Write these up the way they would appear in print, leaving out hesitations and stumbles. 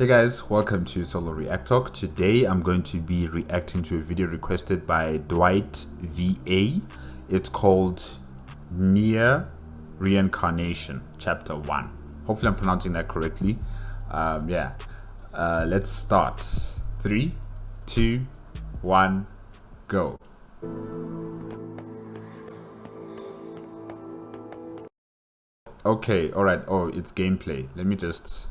Hey guys, welcome to Solo ReacTalk. Today I'm going to be reacting to a video requested by DwightVA. It's called Nier Reincarnation, Chapter 1. Hopefully I'm pronouncing that correctly. Let's start. 3, 2, 1, go. Okay, alright. Oh, it's gameplay. Let me just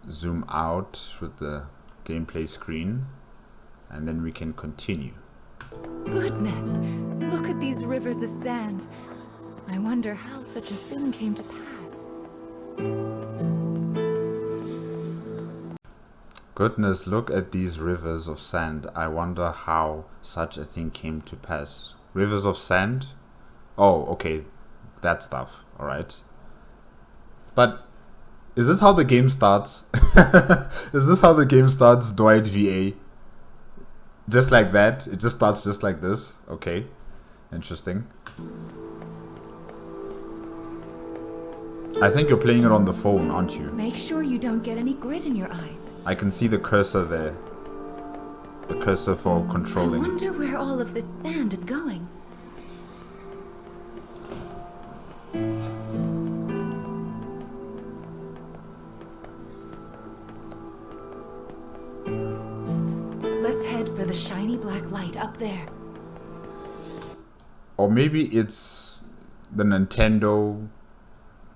zoom out with the gameplay screen and then we can continue. Goodness, look at these rivers of sand. I wonder how such a thing came to pass. Goodness, look at these rivers of sand. I wonder how such a thing came to pass. Rivers of sand? Oh, okay. That stuff. Alright. But is this how the game starts? Is this how the game starts, DwightVA? Just like that? It just starts just like this? Okay. Interesting. I think you're playing it on the phone, aren't you? Make sure you don't get any grit in your eyes. I can see the cursor there. The cursor for controlling. I wonder where all of this sand is going. Let's head for the shiny black light up there. Or maybe it's the Nintendo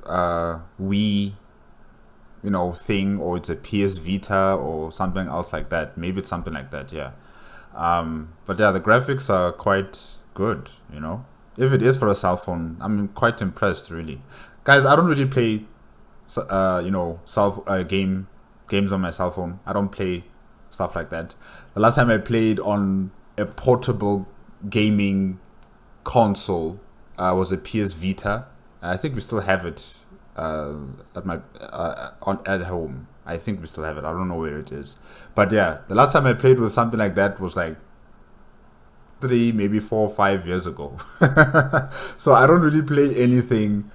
Wii, thing, or it's a PS Vita or something else like that. Maybe it's something like that, yeah. But yeah, the graphics are quite good, If it is for a cell phone, I'm quite impressed, really. Guys, I don't really play, games on my cell phone. I don't play stuff like that. The last time I played on a portable gaming console was a PS Vita. I think we still have it at home. I think we still have it. I don't know where it is. But yeah, the last time I played with something like that was like 3, maybe 4 or 5 years ago. So I don't really play anything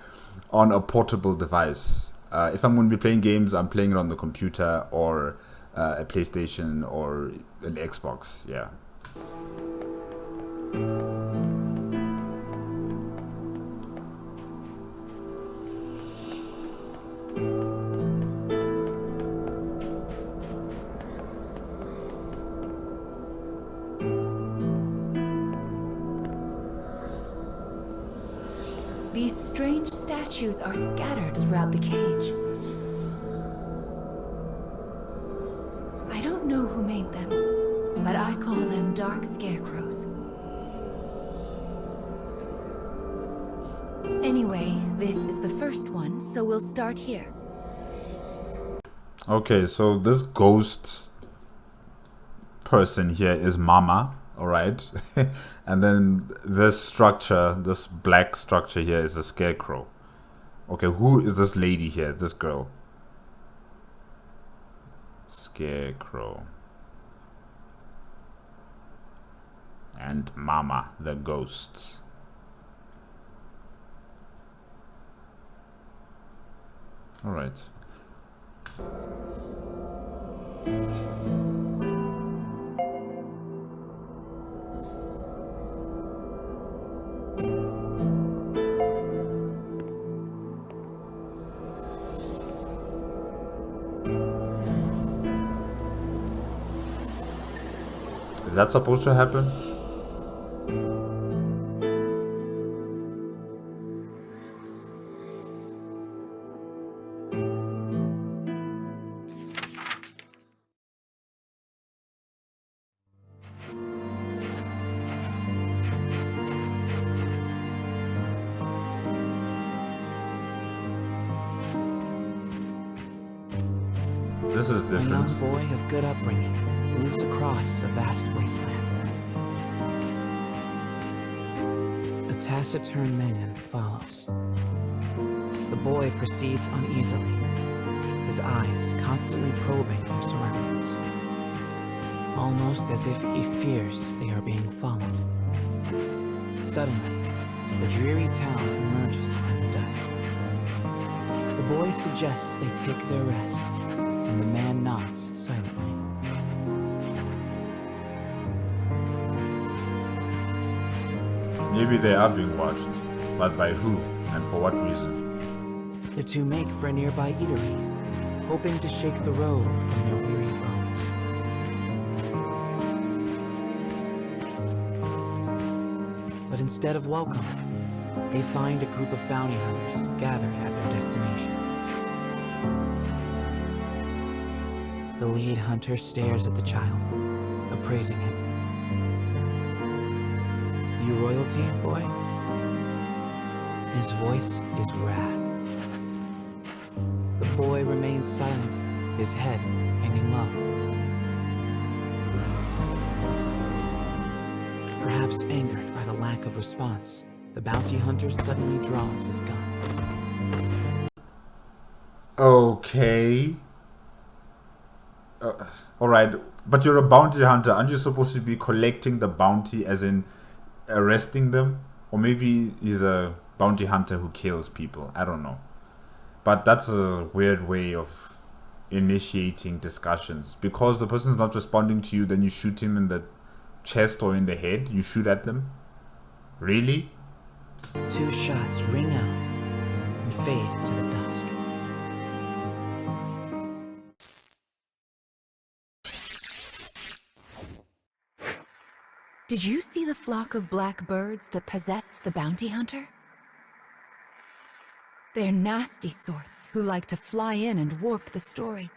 on a portable device. If I'm going to be playing games, I'm playing it on the computer or a PlayStation or an Xbox. Yeah. These strange statues are scattered throughout the cage. I don't know who made them, but I call them dark scarecrows. Anyway, this is the first one, so we'll start here. Okay, so this ghost person here is Mama, alright? And then this structure, this black structure here is a scarecrow. Okay, who is this lady here, this girl? Scarecrow. And Mama, the ghost. Alright. Is that supposed to happen? This is different. A young boy of good upbringing moves across a vast wasteland. A taciturn man follows. The boy proceeds uneasily, his eyes constantly probing their surroundings, almost as if he fears they are being followed. Suddenly, the dreary town emerges from the dust. The boy suggests they take their rest, and the man nods silently. Maybe they are being watched, but by who and for what reason? The two make for a nearby eatery, hoping to shake the road from their weary bones. But instead of welcome, they find a group of bounty hunters gathered at their destination. The lead hunter stares at the child, appraising him. You royalty, boy? His voice is wrath. The boy remains silent, his head hanging low. Perhaps angered by the lack of response, the bounty hunter suddenly draws his gun. Okay. Alright, but you're a bounty hunter. Aren't you supposed to be collecting the bounty, as in arresting them? Or maybe he's a bounty hunter who kills people. I don't know. But that's a weird way of initiating discussions. Because the person's not responding to you, then you shoot him in the chest or in the head. You shoot at them. Really? 2 shots ring out and fade into the dusk. Did you see the flock of black birds that possessed the bounty hunter? They're nasty sorts who like to fly in and warp the story.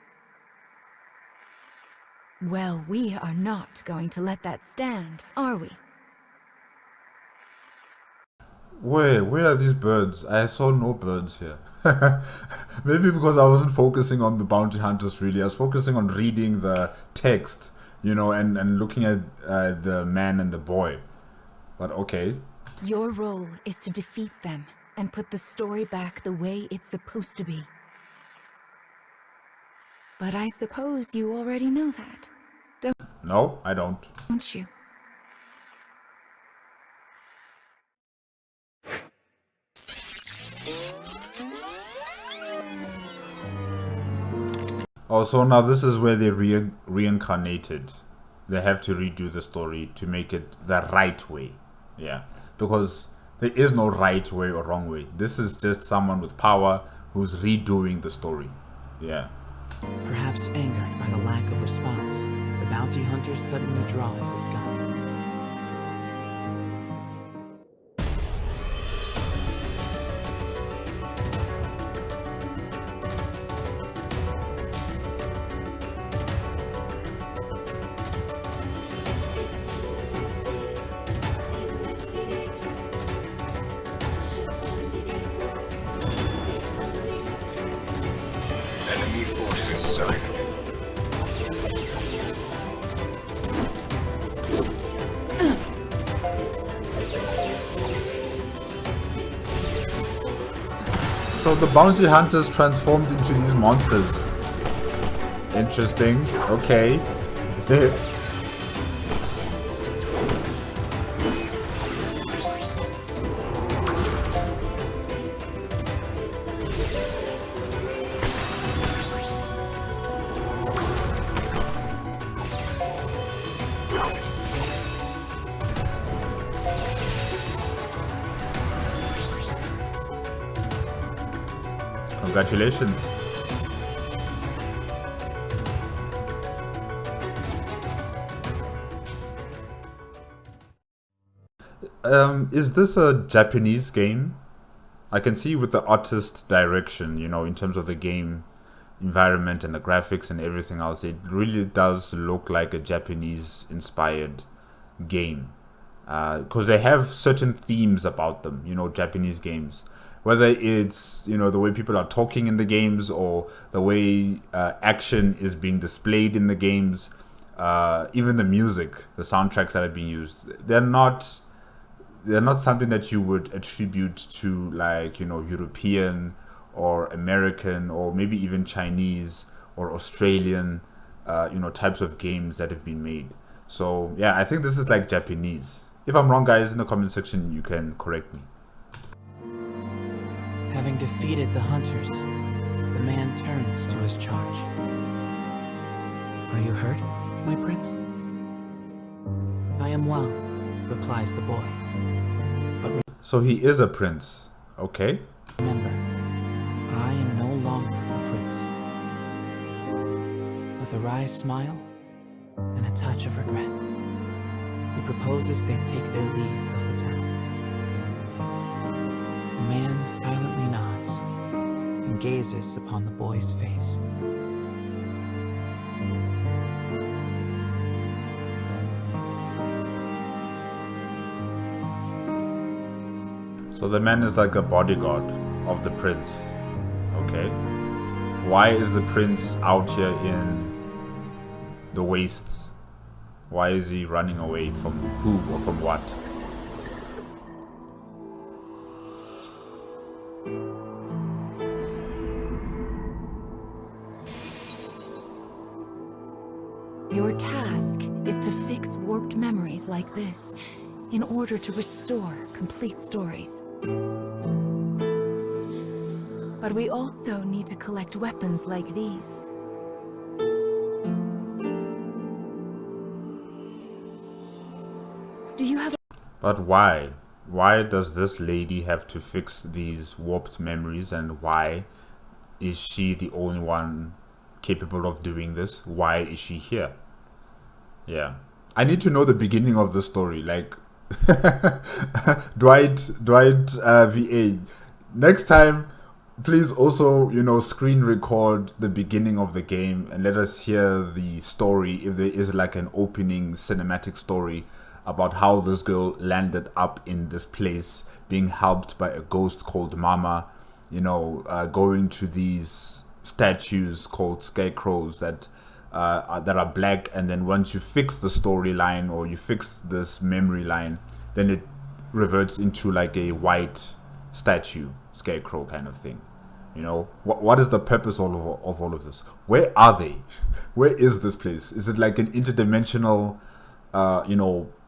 Well, we are not going to let that stand, are we? Where are these birds? I saw no birds here. Maybe because I wasn't focusing on the bounty hunters really. I was focusing on reading the text, you know, and looking at the man and the boy. But okay. Your role is to defeat them and put the story back the way it's supposed to be. But I suppose you already know that, No, I don't. don't you? Oh, so now this is where they reincarnated. They have to redo the story to make it the right way. Yeah, because there is no right way or wrong way. This is just someone with power who's redoing the story. Yeah. Perhaps angered by the lack of response, the bounty hunter suddenly draws his gun. Enemy forces sighted. So the bounty hunters transformed into these monsters. Interesting. Okay. Congratulations. Is this a Japanese game? I can see with the artist direction, you know, in terms of the game environment and the graphics and everything else, it really does look like a Japanese inspired game. Because they have certain themes about them, you know, Japanese games. Whether it's, you know, the way people are talking in the games or the way action is being displayed in the games, even the music, the soundtracks that are being used, they're not something that you would attribute to, like, you know, European or American or maybe even Chinese or Australian, you know, types of games that have been made. So yeah, I think this is like Japanese. If I'm wrong, guys, in the comment section you can correct me. Having defeated the hunters, the man turns to his charge. Are you hurt, my prince? I am well, replies the boy. But So he is a prince. Okay. remember, I am no longer a prince. With a wry smile and a touch of regret, he proposes they take their leave of the town. The man silently nods and gazes upon the boy's face. So the man is like a bodyguard of the prince. Okay. Why is the prince out here in the wastes? Why is he running away from who or from what? Your task is to fix warped memories like this in order to restore complete stories. But we also need to collect weapons like these. Do you have But why? Why does this lady have to fix these warped memories, and why is she the only one capable of doing this? Why is she here? Yeah. I need to know the beginning of the story. Like, DwightVA. Next time, please also, screen record the beginning of the game and let us hear the story, if there is like an opening cinematic story about how this girl landed up in this place, being helped by a ghost called Mama, going to these statues called scarecrows that are black, and then once you fix the storyline or you fix this memory line, then it reverts into like a white statue, scarecrow kind of thing. What is the purpose of all of this? Where are they? Where is this place? Is it like an interdimensional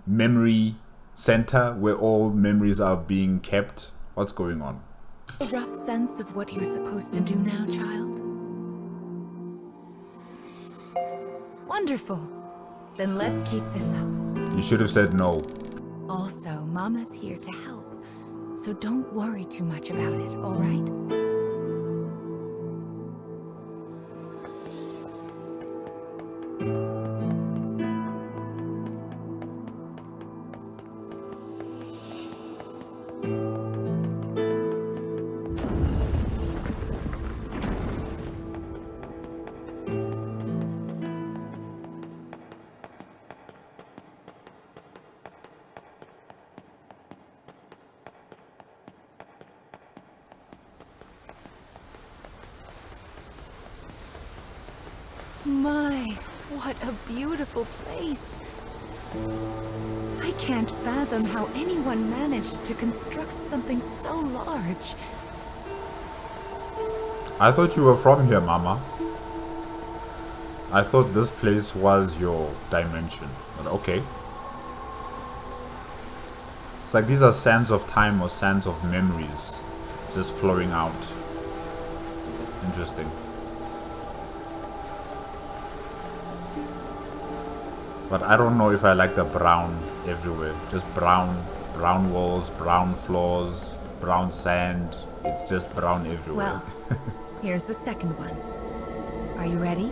memory center where all memories are being kept? What's going on? a rough sense of what you're supposed to do now, child? Wonderful. Then let's keep this up. You should have said no. Also, Mama's here to help, so don't worry too much about it, all right? My, what a beautiful place. I can't fathom how anyone managed to construct something so large. I thought you were from here, Mama. I thought this place was your dimension. But okay. It's like these are sands of time or sands of memories just flowing out. Interesting. But I don't know if I like the brown everywhere. Just brown walls, brown floors, brown sand. It's just brown everywhere. Well, here's the second one. Are you ready?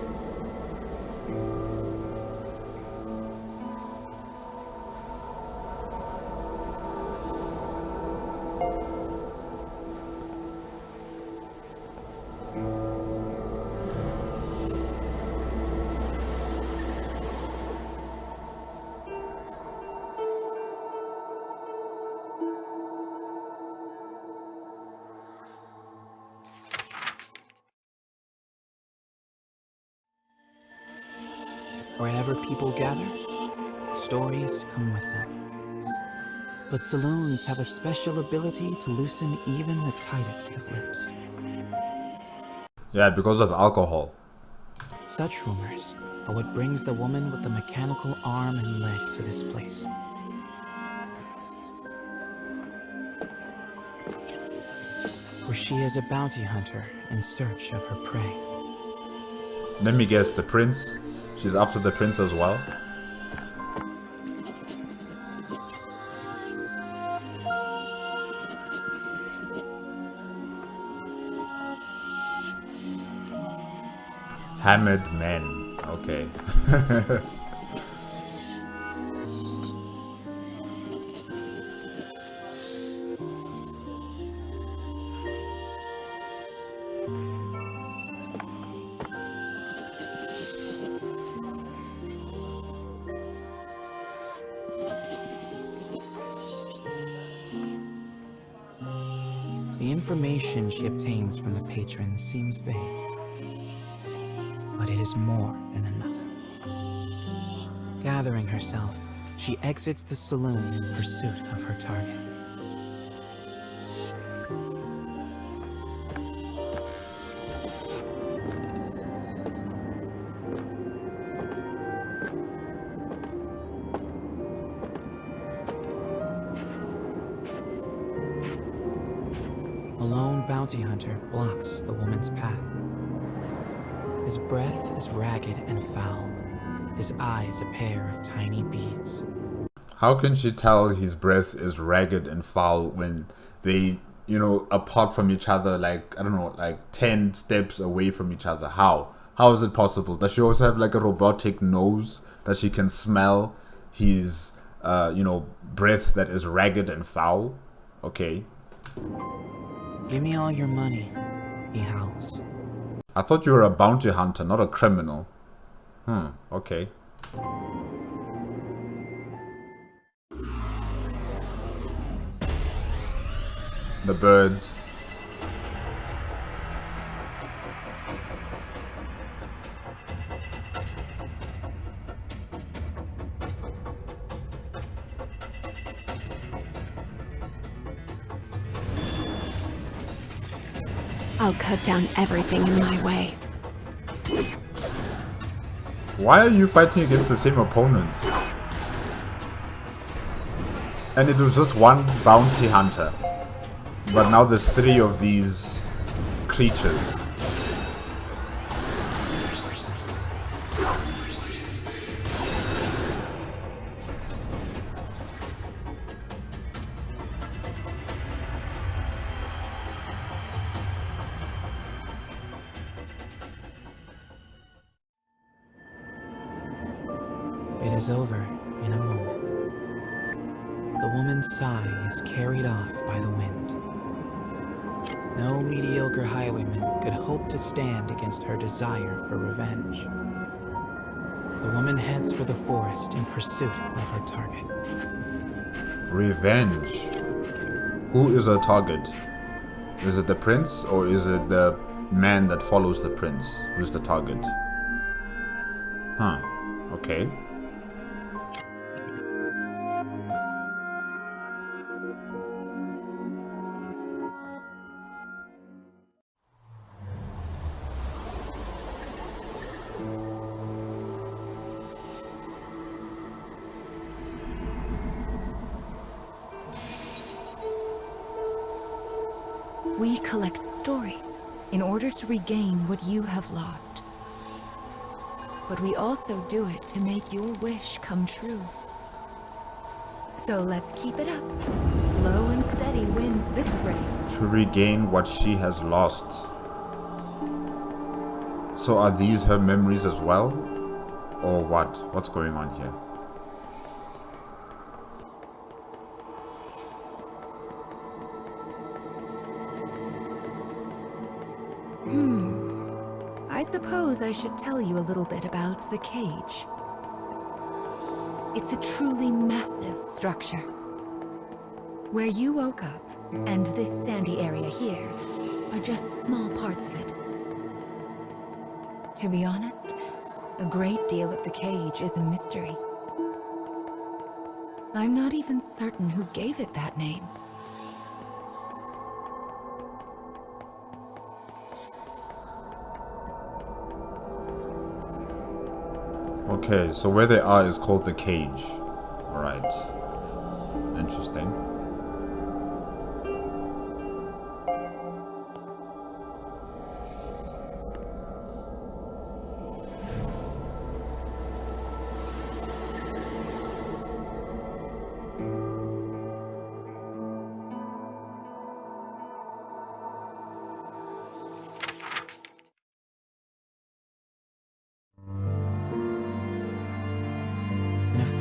Wherever people gather, stories come with them. But saloons have a special ability to loosen even the tightest of lips. Yeah, because of alcohol. Such rumors are what brings the woman with the mechanical arm and leg to this place. for she is a bounty hunter in search of her prey. Let me guess, the prince? She's after the prince as well? Hammered men. Okay. The information she obtains from the patron seems vague, but it is more than enough. Gathering herself, she exits the saloon in pursuit of her target. A lone bounty hunter blocks the woman's path. His breath is ragged and foul, his eyes a pair of tiny beads. How can she tell his breath is ragged and foul when they, you know, apart from each other, like, I don't know, like 10 steps away from each other? How? How is it possible? Does she also have like a robotic nose that she can smell his, you know, breath that is ragged and foul? Okay. Give me all your money, he howls. I thought you were a bounty hunter, not a criminal. Okay. The birds. I'll cut down everything in my way. Why are you fighting against the same opponents? And it was just one bounty hunter. But now there's 3 of these creatures. It is over in a moment. The woman's sigh is carried off by the wind. No mediocre highwayman could hope to stand against her desire for revenge. The woman heads for the forest in pursuit of her target. Revenge. Who is her target? Is it the prince or is it the man that follows the prince who's the target? Okay. We collect stories in order to regain what you have lost. But we also do it to make your wish come true. So let's keep it up. Slow and steady wins this race. To regain what she has lost. So are these her memories as well? Or what? What's going on here? I suppose I should tell you a little bit about the cage. It's a truly massive structure. Where you woke up, and this sandy area here, are just small parts of it. To be honest, a great deal of the cage is a mystery. I'm not even certain who gave it that name. Okay, so where they are is called the cage. Alright. Interesting.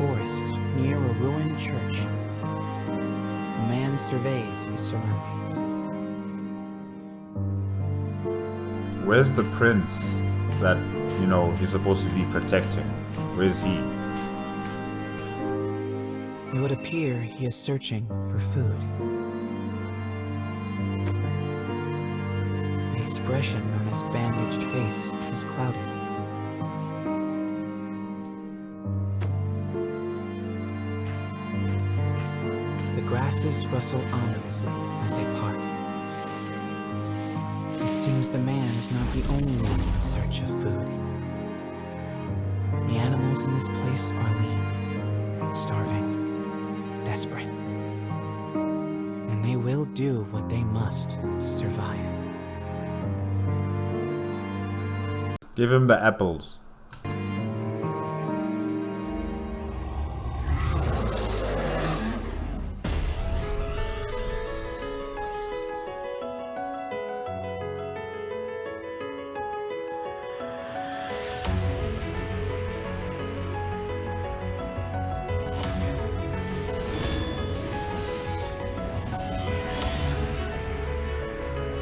forest near a ruined church. A man surveys his surroundings. Where's the prince that, you know, he's supposed to be protecting? Where's he? It would appear he is searching for food. The expression on his bandaged face is clouded. The grasses rustle ominously as they part. It seems the man is not the only one in search of food. The animals in this place are lean, starving, desperate. And they will do what they must to survive. Give him the apples.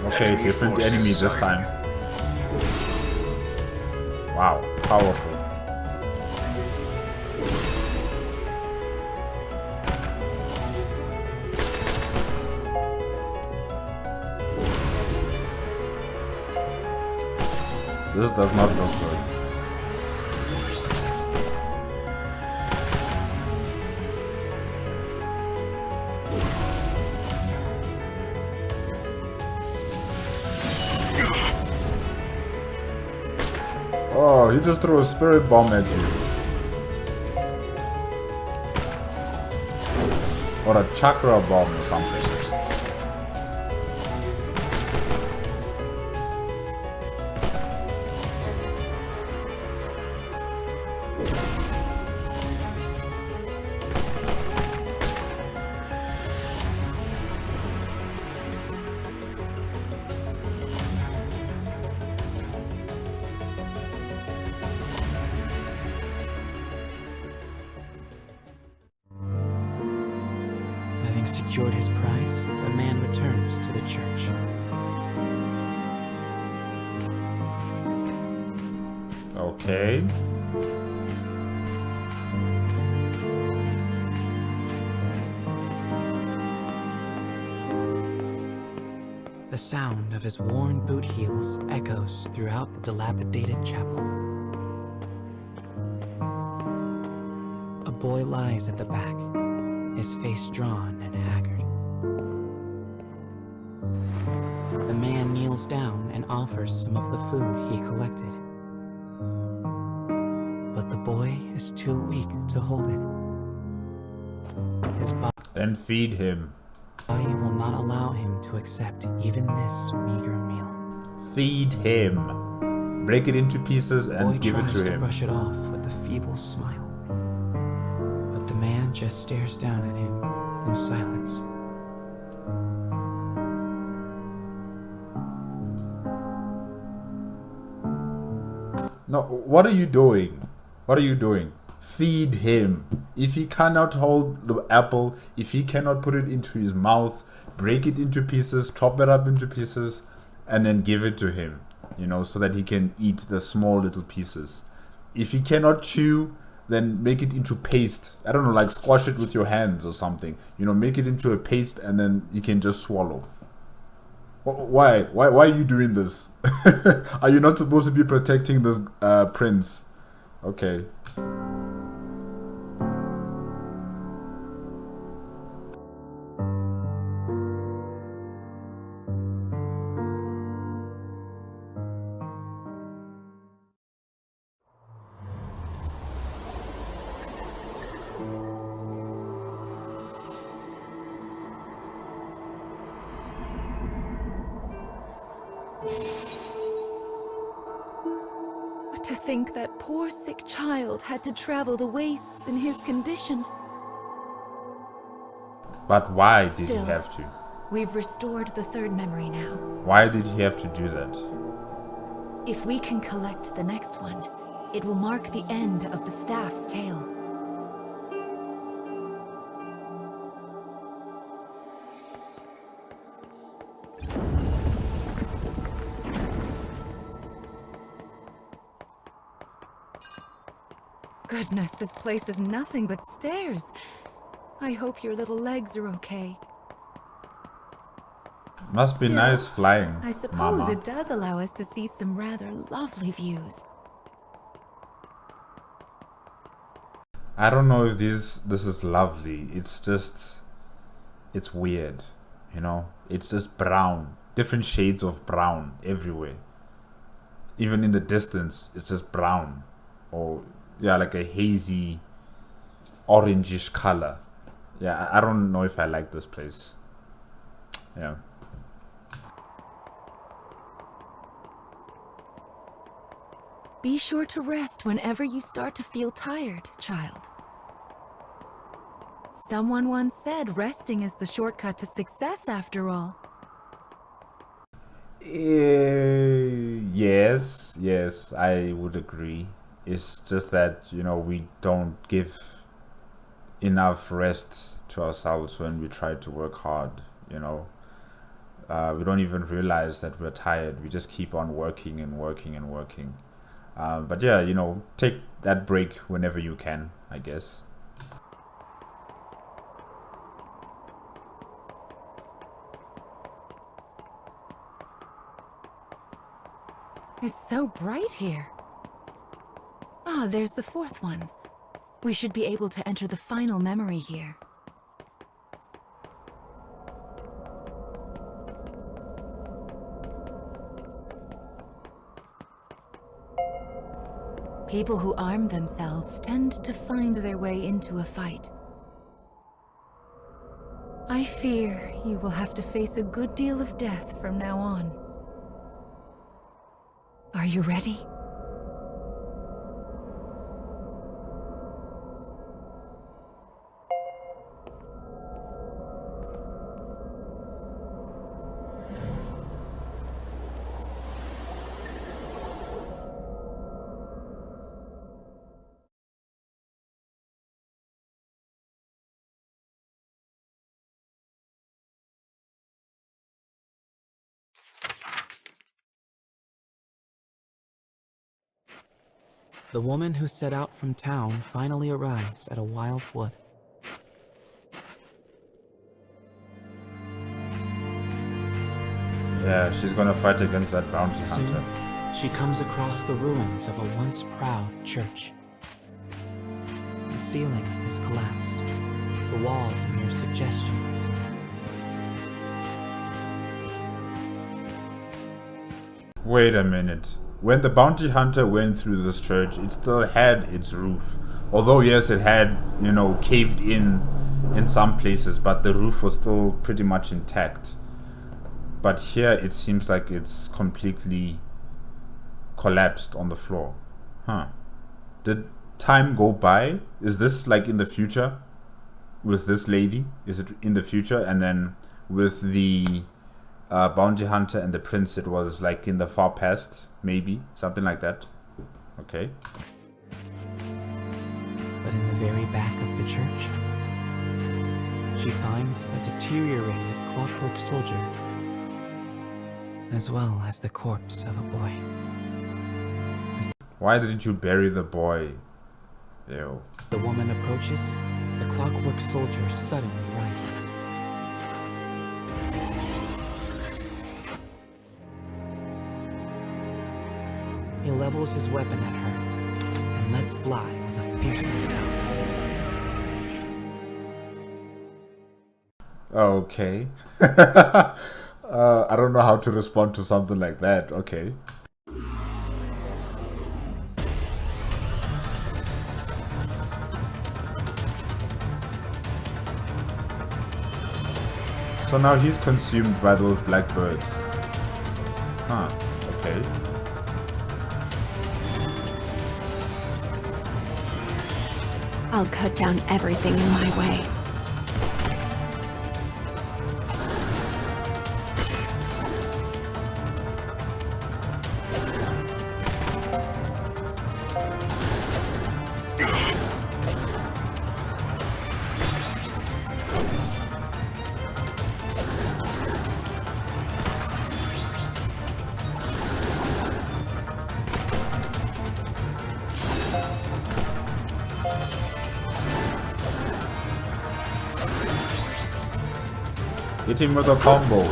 Okay, different enemies this time. Wow, powerful. This does not look good. Oh, he just threw a spirit bomb at you. Or a chakra bomb or something. Having secured his prize, the man returns to the church. Okay. The sound of his worn boot heels echoes throughout the dilapidated chapel. A boy lies at the back, his face drawn and haggard. The man kneels down and offers some of the food he collected. But the boy is too weak to hold it. His Then feed him. body will not allow him to accept even this meager meal. Feed him. Break it into pieces The boy and give it tries to to him. brush it off with a feeble smile. But the man just stares down at him in silence. No, what are you doing? What are you doing? Feed him. If he cannot hold the apple, if he cannot put it into his mouth, break it into pieces, chop it up into pieces, and then give it to him, you know, so that he can eat the small little pieces. If he cannot chew, then make it into paste. I don't know, like squash it with your hands or something. You know, make it into a paste and then you can just swallow. Why are you doing this? Are you not supposed to be protecting this prince? Okay. To think that poor sick child had to travel the wastes in his condition. But why did he Still. have to? We've restored the third memory now. Why did he have to do that? If we can collect the next one, it will mark the end of the staff's tale. Goodness, this place is nothing but stairs. I hope your little legs are okay. Must be Still, nice flying, I suppose mama. it does allow us to see some rather lovely views. I don't know if this is lovely. It's weird, you know? It's just brown. Different shades of brown everywhere. Even in the distance, it's just brown. Or, yeah, like a hazy, orangish color. Yeah, I don't know if I like this place. Yeah. Be sure to rest whenever you start to feel tired, child. Someone once said resting is the shortcut to success after all. Yes, I would agree. It's just that, you know, we don't give enough rest to ourselves when we try to work hard, you know. We don't even realize that we're tired. We just keep on working and working and working. But yeah, you know, take that break whenever you can, I guess. It's so bright here. Ah, there's the fourth one. We should be able to enter the final memory here. People who arm themselves tend to find their way into a fight. I fear you will have to face a good deal of death from now on. Are you ready? The woman who set out from town finally arrives at a wild wood. Yeah, she's gonna fight against that bounty Soon, hunter. she comes across the ruins of a once proud church. The ceiling has collapsed. The walls are mere suggestions. Wait a minute. When the bounty hunter went through this church, it still had its roof. Although, yes, it had, you know, caved in some places, but the roof was still pretty much intact. But here, it seems like it's completely collapsed on the floor. Huh. Did time go by? Is this like in the future? With this lady? Is it in the future? And then with the bounty hunter and the prince, it was like in the far past? Maybe, something like that. Okay. But in the very back of the church, she finds a deteriorated clockwork soldier, as well as the corpse of a boy. Why didn't you bury the boy? Ew. The woman approaches, the clockwork soldier suddenly rises. He levels his weapon at her and lets fly with a fearsome bound. Okay. I don't know how to respond to something like that. Okay. So now he's consumed by those black birds. Huh. Okay. I'll cut down everything in my way. Hit him with a combo.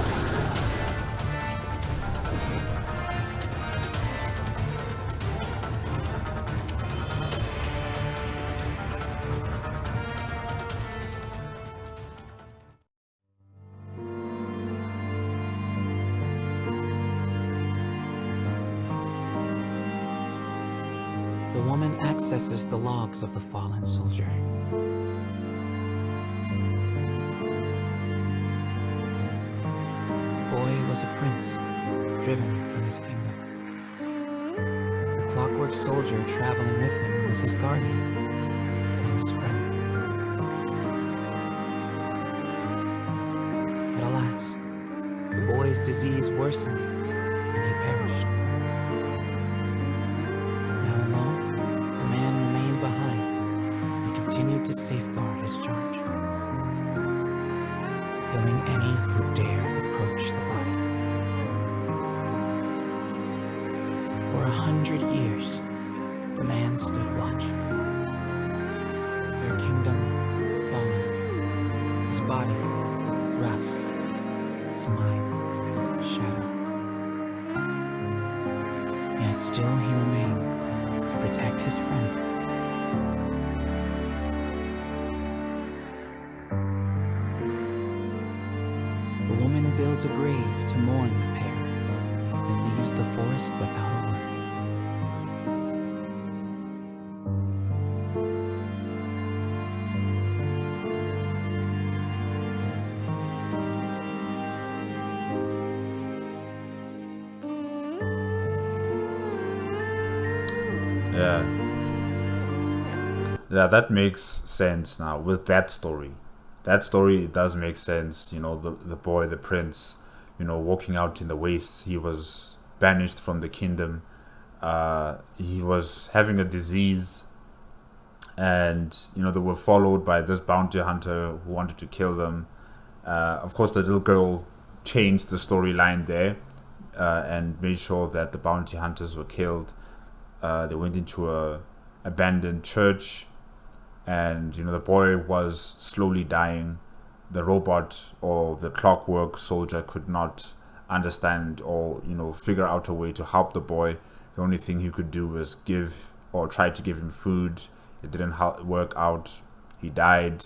The woman accesses the logs of the fallen soldier. Boy was a prince, driven from his kingdom. The clockwork soldier traveling with him was his guardian and his friend. But alas, the boy's disease worsened and he perished. Now alone, the man remained behind and continued to safeguard his charge, killing any who dared approach the body. For 100 years, the man stood watch. Their kingdom fallen, his body rust, his mind shadow. Yet still he remained to protect his friend. The woman builds a grave to mourn the pair and leaves the forest without a word. Yeah, that makes sense now with that story. That story, it does make sense. You know, the boy, the prince, you know, walking out in the wastes. He was banished from the kingdom. He was having a disease, and you know, they were followed by this bounty hunter who wanted to kill them. Of course, the little girl changed the storyline there and made sure that the bounty hunters were killed. They went into a abandoned church, and you know, the boy was slowly dying. The robot or the clockwork soldier could not understand or, you know, figure out a way to help the boy. The only thing he could do was give or try to give him food. It didn't work out. He died.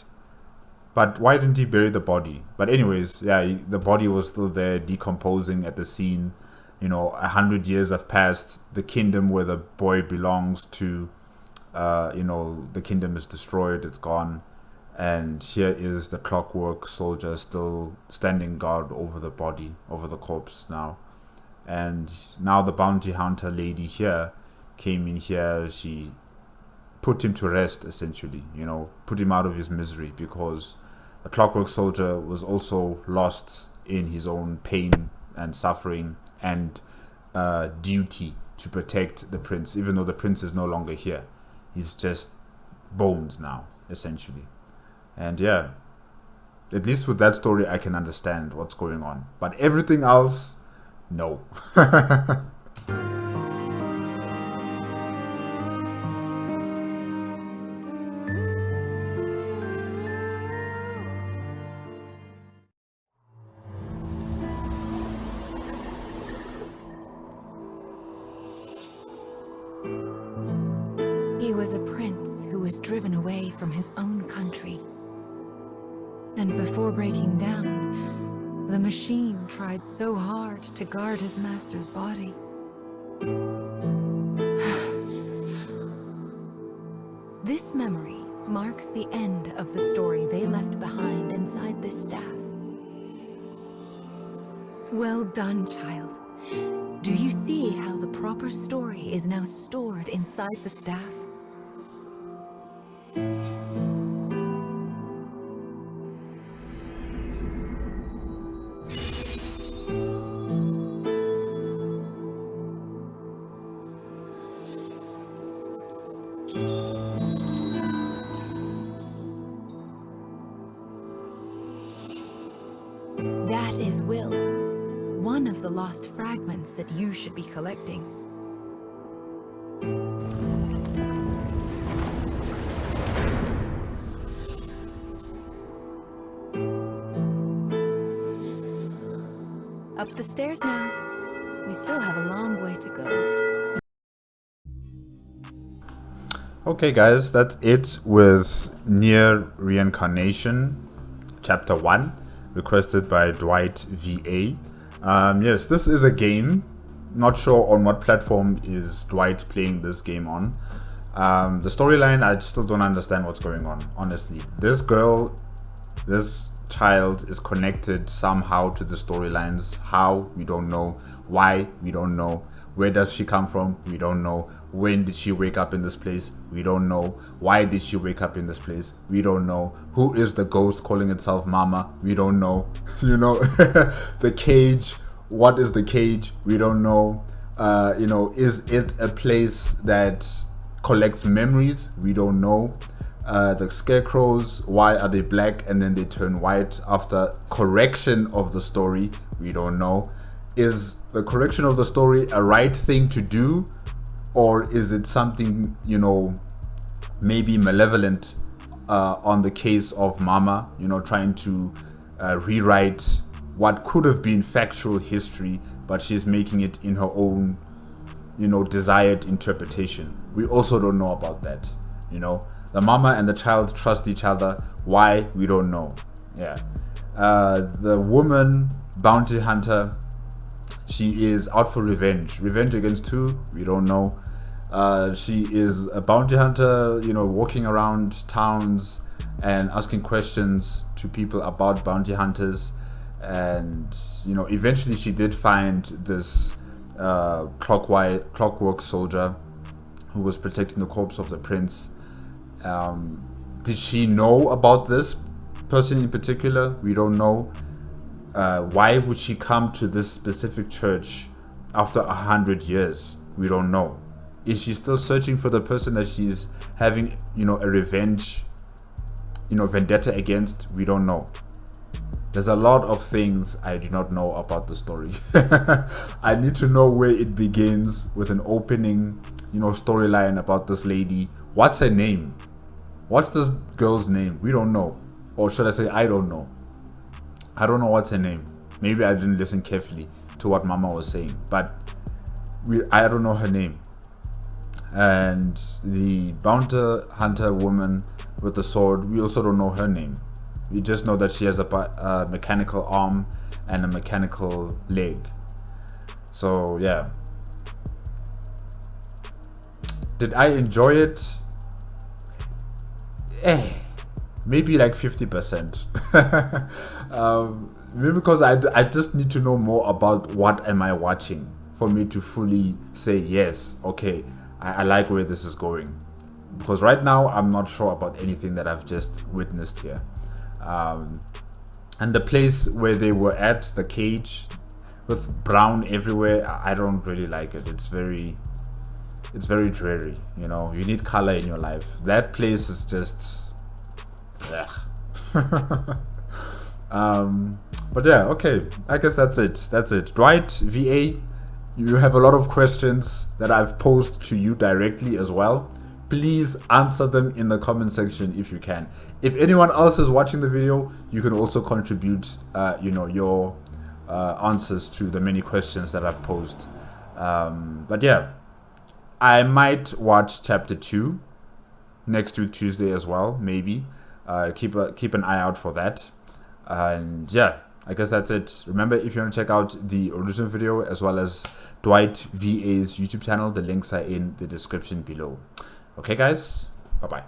But why didn't he bury the body? But anyways, yeah, the body was still there, decomposing at the scene. You know, 100 years have passed. The kingdom where the boy belongs to, you know, the kingdom is destroyed. It's gone. And here is the clockwork soldier still standing guard over the body, over the corpse now. And now the bounty hunter lady here came in here. She put him to rest, essentially, you know, put him out of his misery, because the clockwork soldier was also lost in his own pain and suffering and duty to protect the prince, even though the prince is no longer here. He's just bones now, essentially. And yeah, at least with that story I can understand what's going on, but everything else, no. He was a prince who was driven away from his own country. And before breaking down, the machine tried so hard to guard his master's body. This memory marks the end of the story they left behind inside this staff. Well done, child. Do you see how the proper story is now stored inside the staff? That is Will, one of the lost fragments that you should be collecting. Up the stairs now. We still have a long way to go. Okay guys, that's it with Nier Reincarnation Chapter 1, requested by DwightVA. Yes, this is a game. Not sure on what platform is Dwight playing this game on. The storyline, I still don't understand what's going on, honestly. This child is connected somehow to the storylines. How? We don't know. Why? We don't know. Where does she come from? We don't know. When did she wake up in this place? We don't know. Why did she wake up in this place? We don't know. Who is the ghost calling itself Mama? We don't know. You know, the cage. What is the cage? We don't know. You know, is it a place that collects memories? We don't know. The scarecrows, why are they black and then they turn white after correction of the story? We don't know. Is the correction of the story a right thing to do, or is it something, you know, maybe malevolent on the case of Mama, you know, trying to rewrite what could have been factual history, but she's making it in her own, you know, desired interpretation. We also don't know about that. You know, the mama and the child trust each other. Why? We don't know. Yeah. The woman bounty hunter, she is out for revenge. Revenge against who? We don't know. She is a bounty hunter, you know, walking around towns and asking questions to people about bounty hunters. And, you know, eventually she did find this clockwork soldier who was protecting the corpse of the prince. Did she know about this person in particular? We don't know. Why would she come to this specific church after 100 years? We don't know. Is she still searching for the person that she's having, you know, a revenge, you know, vendetta against? We don't know. There's a lot of things I do not know about the story. I need to know where it begins with an opening, you know, storyline about this lady. What's her name? What's this girl's name? We don't know. Or should I say, I don't know. I don't know what's her name. Maybe I didn't listen carefully to what Mama was saying. But I don't know her name. And the bounty hunter woman with the sword, we also don't know her name. We just know that she has a mechanical arm and a mechanical leg. So yeah. Did I enjoy it? Maybe like 50%. Maybe because I just need to know more about what am I watching for me to fully say yes, okay, I like where this is going. Because right now I'm not sure about anything that I've just witnessed here. And the place where they were at, the cage with brown everywhere, I don't really like it. It's very dreary, you know. You need color in your life. That place is just but yeah, okay, I guess that's it. DwightVA, you have a lot of questions that I've posed to you directly as well. Please answer them in the comment section if you can. If anyone else is watching the video, you can also contribute, you know, your answers to the many questions that I've posed. But yeah, I might watch chapter 2 next week Tuesday as well, maybe. Keep an eye out for that. And yeah, I guess that's it. Remember, if you want to check out the original video as well as DwightVA's YouTube channel, the links are in the description below. Okay guys, bye bye.